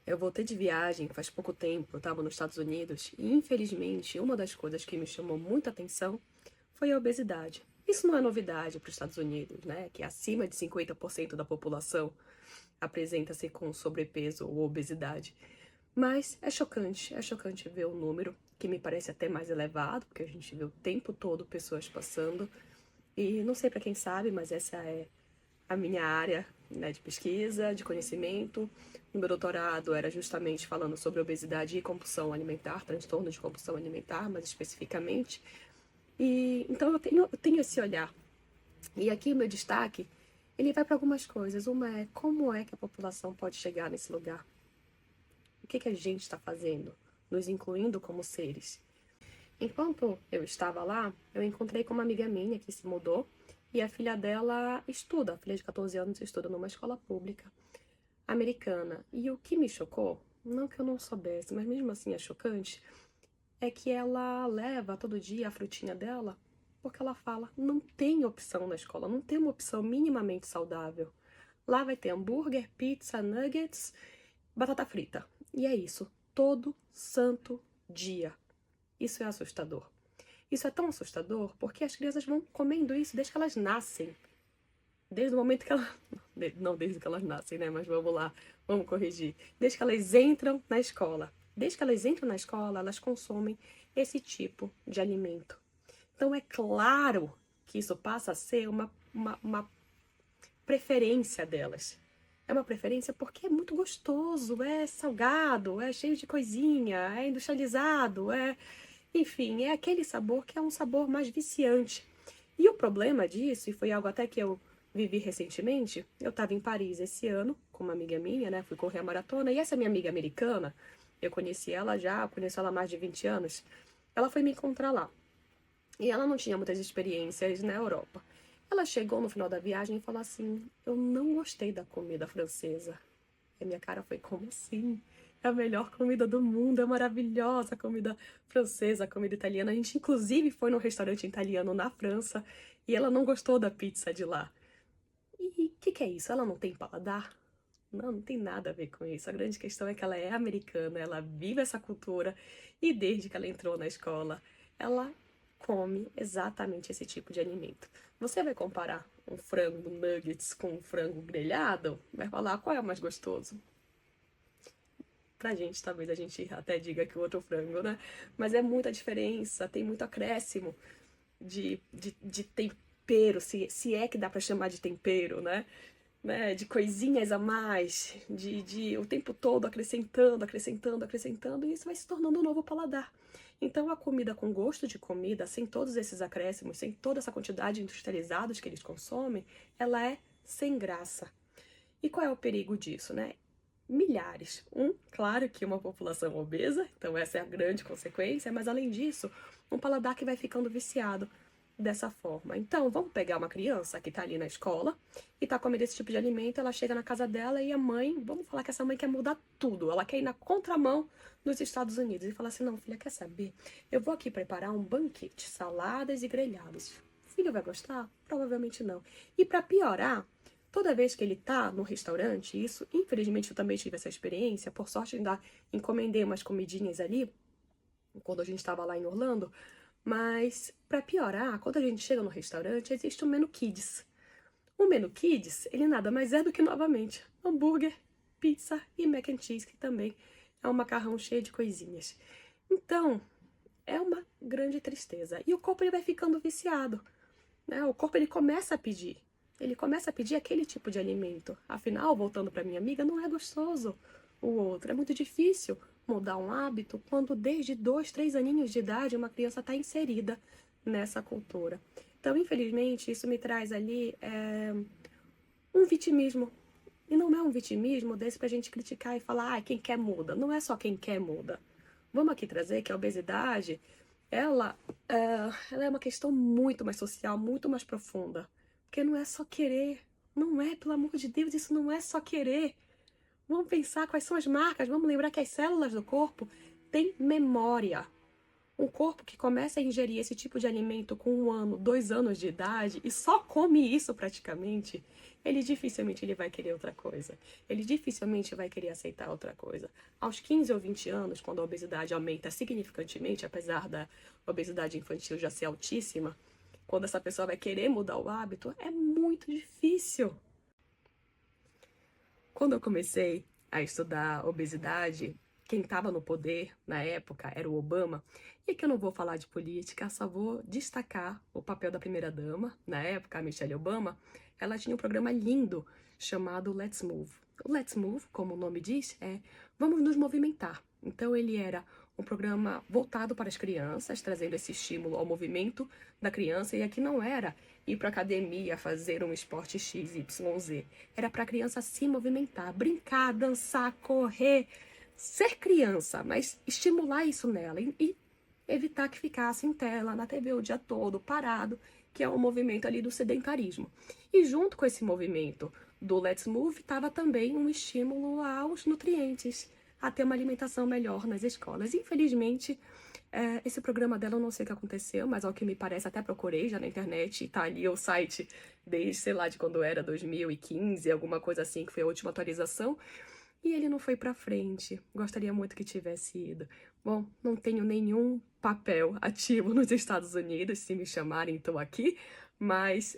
Eu voltei de viagem faz pouco tempo, eu estava nos Estados Unidos e, infelizmente, uma das coisas que me chamou muita atenção foi a obesidade. Isso não é novidade para os Estados Unidos, né? Que acima de 50% da população apresenta-se com sobrepeso ou obesidade. Mas é chocante ver o número, que me parece até mais elevado, porque a gente vê o tempo todo pessoas passando. E não sei para quem sabe, mas essa é a minha área, né, de pesquisa, de conhecimento. No meu doutorado era justamente falando sobre obesidade e compulsão alimentar, transtorno de compulsão alimentar, mais especificamente. E então eu tenho esse olhar. E aqui o meu destaque, ele vai para algumas coisas. Uma é como é que a população pode chegar nesse lugar? O que a gente está fazendo, nos incluindo como seres? Enquanto eu estava lá, eu encontrei com uma amiga minha que se mudou e a filha dela estuda, a filha de 14 anos estuda numa escola pública americana. E o que me chocou, não que eu não soubesse, mas mesmo assim é chocante, é que ela leva todo dia a frutinha dela porque ela fala, não tem opção na escola, não tem uma opção minimamente saudável. Lá vai ter hambúrguer, pizza, nuggets, batata frita. E é isso, todo santo dia. Isso é assustador. Isso é tão assustador porque as crianças vão comendo isso desde que elas nascem. Desde o momento que elas. Não desde que elas nascem, né? Mas vamos lá, vamos corrigir. Desde que elas entram na escola. Desde que elas entram na escola, elas consomem esse tipo de alimento. Então é claro que isso passa a ser uma preferência delas. É uma preferência porque é muito gostoso, é salgado, é cheio de coisinha, é industrializado, enfim, é aquele sabor que é um sabor mais viciante. E o problema disso, e foi algo até que eu vivi recentemente, eu estava em Paris esse ano com uma amiga minha, né? Fui correr a maratona, e essa minha amiga americana, eu conheci ela já, conheço ela há mais de 20 anos, ela foi me encontrar lá. E ela não tinha muitas experiências na Europa. Ela chegou no final da viagem e falou assim: eu não gostei da comida francesa. E a minha cara foi: como assim? É a melhor comida do mundo, é maravilhosa a comida francesa, a comida italiana. A gente, inclusive, foi num restaurante italiano na França e ela não gostou da pizza de lá. E o que é isso? Ela não tem paladar? Não, não tem nada a ver com isso. A grande questão é que ela é americana, ela vive essa cultura e desde que ela entrou na escola, ela come exatamente esse tipo de alimento. Você vai comparar um frango nuggets com um frango grelhado? Vai falar qual é o mais gostoso? Pra gente, talvez a gente até diga que o outro frango, né? Mas é muita diferença, tem muito acréscimo de tempero, se é que dá pra chamar de tempero, né? De coisinhas a mais, de o tempo todo acrescentando, acrescentando, acrescentando, e isso vai se tornando um novo paladar. Então a comida com gosto de comida, sem todos esses acréscimos, sem toda essa quantidade de industrializados que eles consomem, ela é sem graça. E qual é o perigo disso, né? Milhares. Claro que uma população obesa, então essa é a grande consequência, mas além disso, um paladar que vai ficando viciado dessa forma. Então, vamos pegar uma criança que tá ali na escola e tá comendo esse tipo de alimento, ela chega na casa dela e a mãe, vamos falar que essa mãe quer mudar tudo, ela quer ir na contramão dos Estados Unidos e fala assim: não, filha, quer saber? Eu vou aqui preparar um banquete, saladas e grelhados. O filho vai gostar? Provavelmente não. E para piorar, toda vez que ele tá no restaurante, isso, infelizmente eu também tive essa experiência, por sorte ainda encomendei umas comidinhas ali, quando a gente estava lá em Orlando, mas para piorar, quando a gente chega no restaurante, existe o menu Kids. O menu Kids, ele nada mais é do que, novamente, hambúrguer, pizza e mac and cheese, que também é um macarrão cheio de coisinhas. Então, é uma grande tristeza. E o corpo ele vai ficando viciado, né? O corpo ele começa a pedir. Ele começa a pedir aquele tipo de alimento. Afinal, voltando para minha amiga, não é gostoso o outro. É muito difícil mudar um hábito quando desde 2, 3 aninhos de idade uma criança está inserida nessa cultura. Então, infelizmente, isso me traz ali um vitimismo. E não é um vitimismo desse pra gente criticar e falar, quem quer muda. Não é só quem quer muda. Vamos aqui trazer que a obesidade, ela, ela é uma questão muito mais social, muito mais profunda. Porque não é só querer. Não é, pelo amor de Deus, isso não é só querer. Vamos pensar quais são as marcas, vamos lembrar que as células do corpo têm memória. Um corpo que começa a ingerir esse tipo de alimento com 1 ano, 2 anos de idade e só come isso praticamente, ele dificilmente ele vai querer outra coisa. Ele dificilmente vai querer aceitar outra coisa. Aos 15 ou 20 anos, quando a obesidade aumenta significantemente, apesar da obesidade infantil já ser altíssima, quando essa pessoa vai querer mudar o hábito, é muito difícil. Quando eu comecei a estudar obesidade, quem estava no poder na época era o Obama. E aqui eu não vou falar de política, só vou destacar o papel da primeira-dama, na época, a Michelle Obama. Ela tinha um programa lindo chamado Let's Move. O Let's Move, como o nome diz, é vamos nos movimentar. Então ele era um programa voltado para as crianças, trazendo esse estímulo ao movimento da criança. E aqui não era ir para academia, fazer um esporte X, Y, Z. Era para a criança se movimentar, brincar, dançar, correr, ser criança, mas estimular isso nela e evitar que ficasse em tela, na TV o dia todo, parado, que é um movimento ali do sedentarismo. E junto com esse movimento do Let's Move, estava também um estímulo aos nutrientes, a ter uma alimentação melhor nas escolas. Infelizmente, esse programa dela eu não sei o que aconteceu, mas ao que me parece, até procurei já na internet, tá ali o site desde, sei lá, de quando era 2015, alguma coisa assim, que foi a última atualização, e ele não foi pra frente. Gostaria muito que tivesse ido. Bom, não tenho nenhum papel ativo nos Estados Unidos, se me chamarem, estou aqui, mas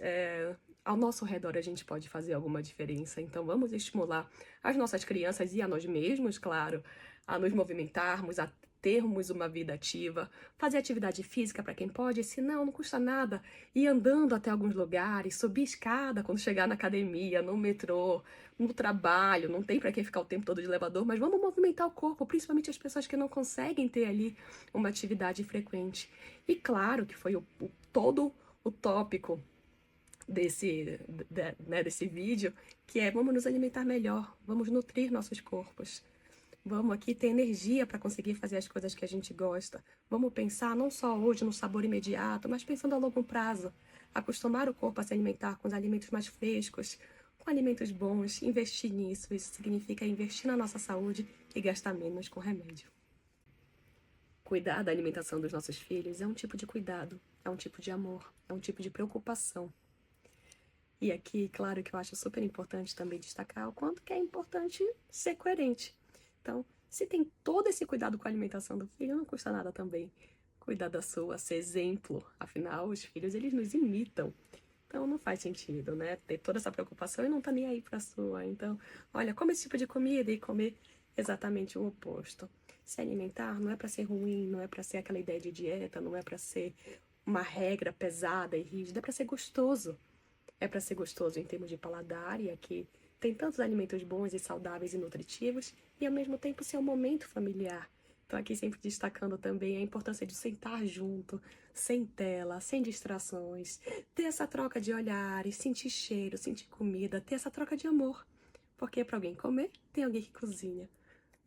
ao nosso redor a gente pode fazer alguma diferença, então vamos estimular as nossas crianças e a nós mesmos, claro, a nos movimentarmos, a termos uma vida ativa, fazer atividade física para quem pode, se não, não custa nada, ir andando até alguns lugares, subir escada quando chegar na academia, no metrô, no trabalho, não tem para quem ficar o tempo todo de elevador, mas vamos movimentar o corpo, principalmente as pessoas que não conseguem ter ali uma atividade frequente. E claro que foi todo o tópico desse vídeo, que é vamos nos alimentar melhor, vamos nutrir nossos corpos. Vamos aqui ter energia para conseguir fazer as coisas que a gente gosta. Vamos pensar não só hoje no sabor imediato, mas pensando a longo prazo. Acostumar o corpo a se alimentar com os alimentos mais frescos, com alimentos bons, investir nisso. Isso significa investir na nossa saúde e gastar menos com remédio. Cuidar da alimentação dos nossos filhos é um tipo de cuidado, é um tipo de amor, é um tipo de preocupação. E aqui, claro que eu acho super importante também destacar o quanto que é importante ser coerente. Então, se tem todo esse cuidado com a alimentação do filho, não custa nada também cuidar da sua, ser exemplo. Afinal, os filhos, eles nos imitam. Então, não faz sentido, né? Ter toda essa preocupação e não tá nem aí pra sua. Então, olha, come esse tipo de comida e comer exatamente o oposto. Se alimentar não é para ser ruim, não é para ser aquela ideia de dieta, não é para ser uma regra pesada e rígida, é para ser gostoso. É para ser gostoso em termos de paladar, e aqui tem tantos alimentos bons e saudáveis e nutritivos, e ao mesmo tempo ser um momento familiar. Então aqui sempre destacando também a importância de sentar junto, sem tela, sem distrações, ter essa troca de olhares, sentir cheiro, sentir comida, ter essa troca de amor. Porque para alguém comer, tem alguém que cozinha,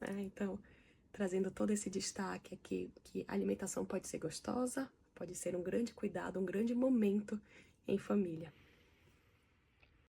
né? Então, trazendo todo esse destaque aqui, que a alimentação pode ser gostosa, pode ser um grande cuidado, um grande momento em família.